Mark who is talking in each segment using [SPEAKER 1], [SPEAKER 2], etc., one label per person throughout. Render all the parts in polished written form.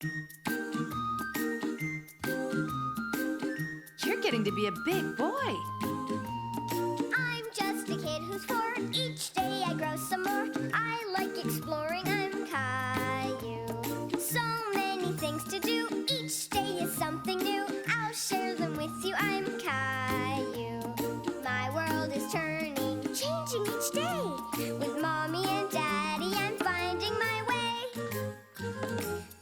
[SPEAKER 1] You're getting to be a big boy.
[SPEAKER 2] I'm just a kid who's 4. Each day I grow some more. I like exploring. I'm Caillou. So many things to do. Each day is something new. I'll share them with you. I'm Caillou. My world is turning, changing each day. With Mommy and Daddy, I'm finding my way.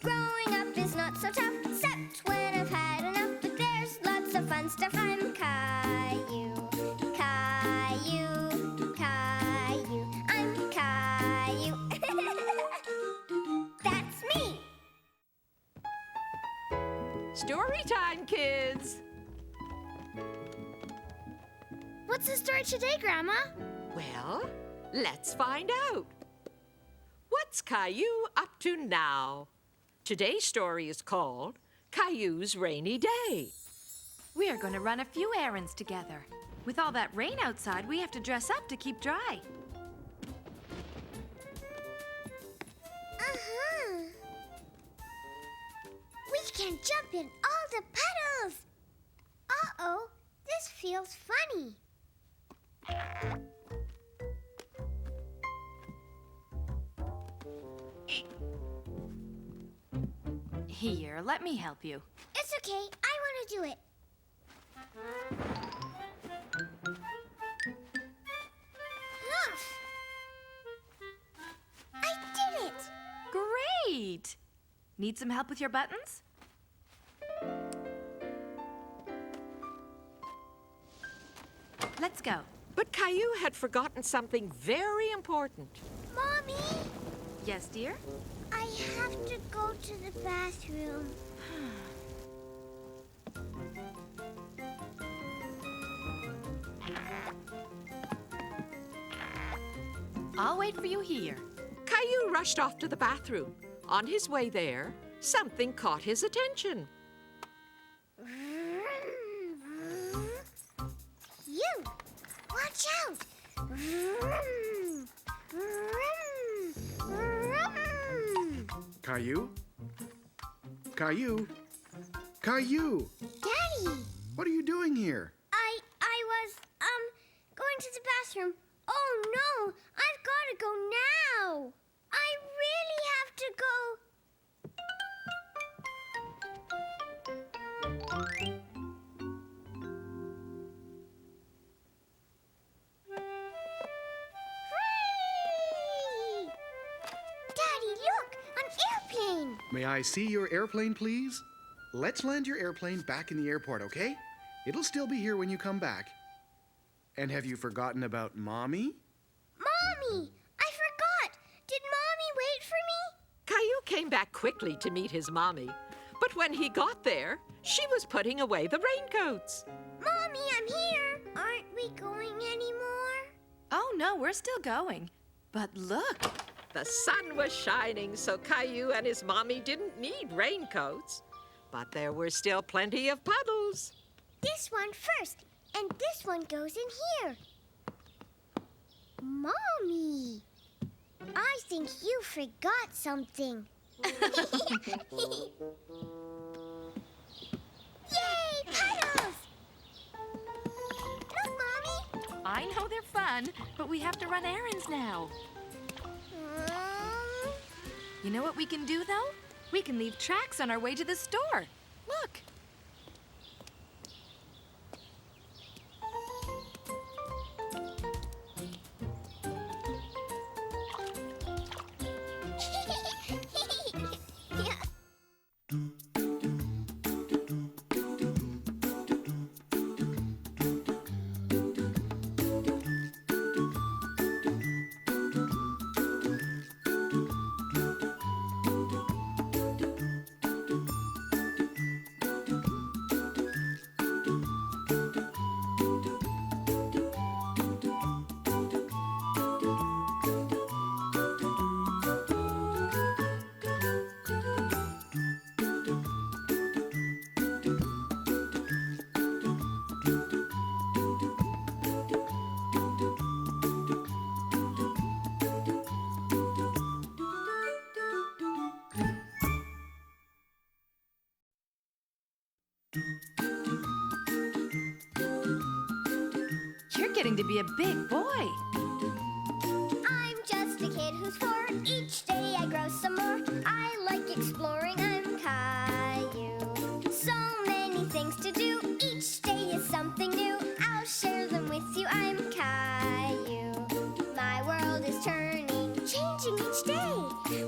[SPEAKER 2] Growing up is not so tough, except when I've had enough. But there's lots of fun stuff. I'm Caillou. Caillou, Caillou, I'm Caillou. That's me.
[SPEAKER 3] Story time, kids!
[SPEAKER 2] What's the story today, Grandma?
[SPEAKER 3] Well, let's find out. What's Caillou up to now? Today's story is called Caillou's Rainy Day.
[SPEAKER 1] We are going to run a few errands together. With all that rain outside, we have to dress up to keep dry.
[SPEAKER 2] Uh-huh. We can jump in all the puddles. Uh-oh, this feels funny.
[SPEAKER 1] Here, let me help you.
[SPEAKER 2] It's okay, I want to do it. Huff! I did it!
[SPEAKER 1] Great! Need some help with your buttons? Let's go.
[SPEAKER 3] But Caillou had forgotten something very important.
[SPEAKER 2] Mommy,
[SPEAKER 1] Yes, dear?
[SPEAKER 2] I have to go to the bathroom.
[SPEAKER 1] I'll wait for you here.
[SPEAKER 3] Caillou rushed off to the bathroom. On his way there, something caught his attention.
[SPEAKER 2] You! Watch out!
[SPEAKER 4] Caillou? Caillou? Caillou!
[SPEAKER 2] Daddy!
[SPEAKER 4] What are you doing here?
[SPEAKER 2] I was, going to the bathroom. Oh no! I've got to go now! I really have to go. Whee! Daddy, look! An airplane!
[SPEAKER 4] May I see your airplane, please? Let's land your airplane back in the airport, okay? It'll still be here when you come back. And have you forgotten about Mommy?
[SPEAKER 2] Mommy! I forgot! Did Mommy wait for me?
[SPEAKER 3] Caillou came back quickly to meet his mommy. But when he got there, she was putting away the raincoats.
[SPEAKER 2] Mommy, I'm here! Aren't we going anymore?
[SPEAKER 1] Oh, no, we're still going. But look,
[SPEAKER 3] The sun was shining, so Caillou and his mommy didn't need raincoats. But there were still plenty of puddles.
[SPEAKER 2] This one first, and this one goes in here. Mommy, I think you forgot something. Yay, puddles! Look, Mommy.
[SPEAKER 1] I know they're fun, but we have to run errands now. You know what we can do, though? We can leave tracks on our way to the store. Look. to be a big boy.
[SPEAKER 2] I'm just a kid who's 4. Each day I grow some more. I like exploring. I'm Caillou. So many things to do. Each day is something new. I'll share them with you. I'm Caillou. My world is turning, changing each day.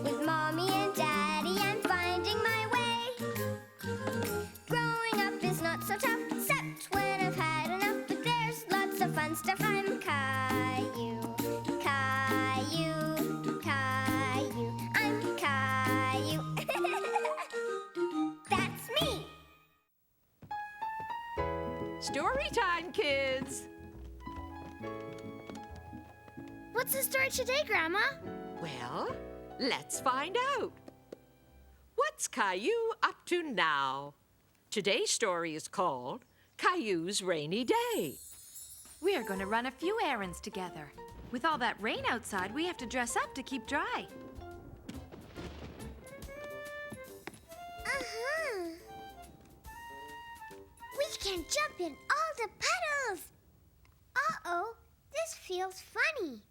[SPEAKER 2] With Mommy and Daddy, I'm finding my way. Growing up is not so tough, except when I've had enough. But there's lots of fun stuff. I'm Caillou. Caillou, Caillou, I'm Caillou. That's me.
[SPEAKER 3] Story time, kids.
[SPEAKER 2] What's the story today, Grandma?
[SPEAKER 3] Well, let's find out. What's Caillou up to now? Today's story is called Caillou's Rainy Day.
[SPEAKER 1] We are going to run a few errands together. With all that rain outside, we have to dress up to keep dry.
[SPEAKER 2] We can jump in all the puddles. Uh-oh, this feels funny.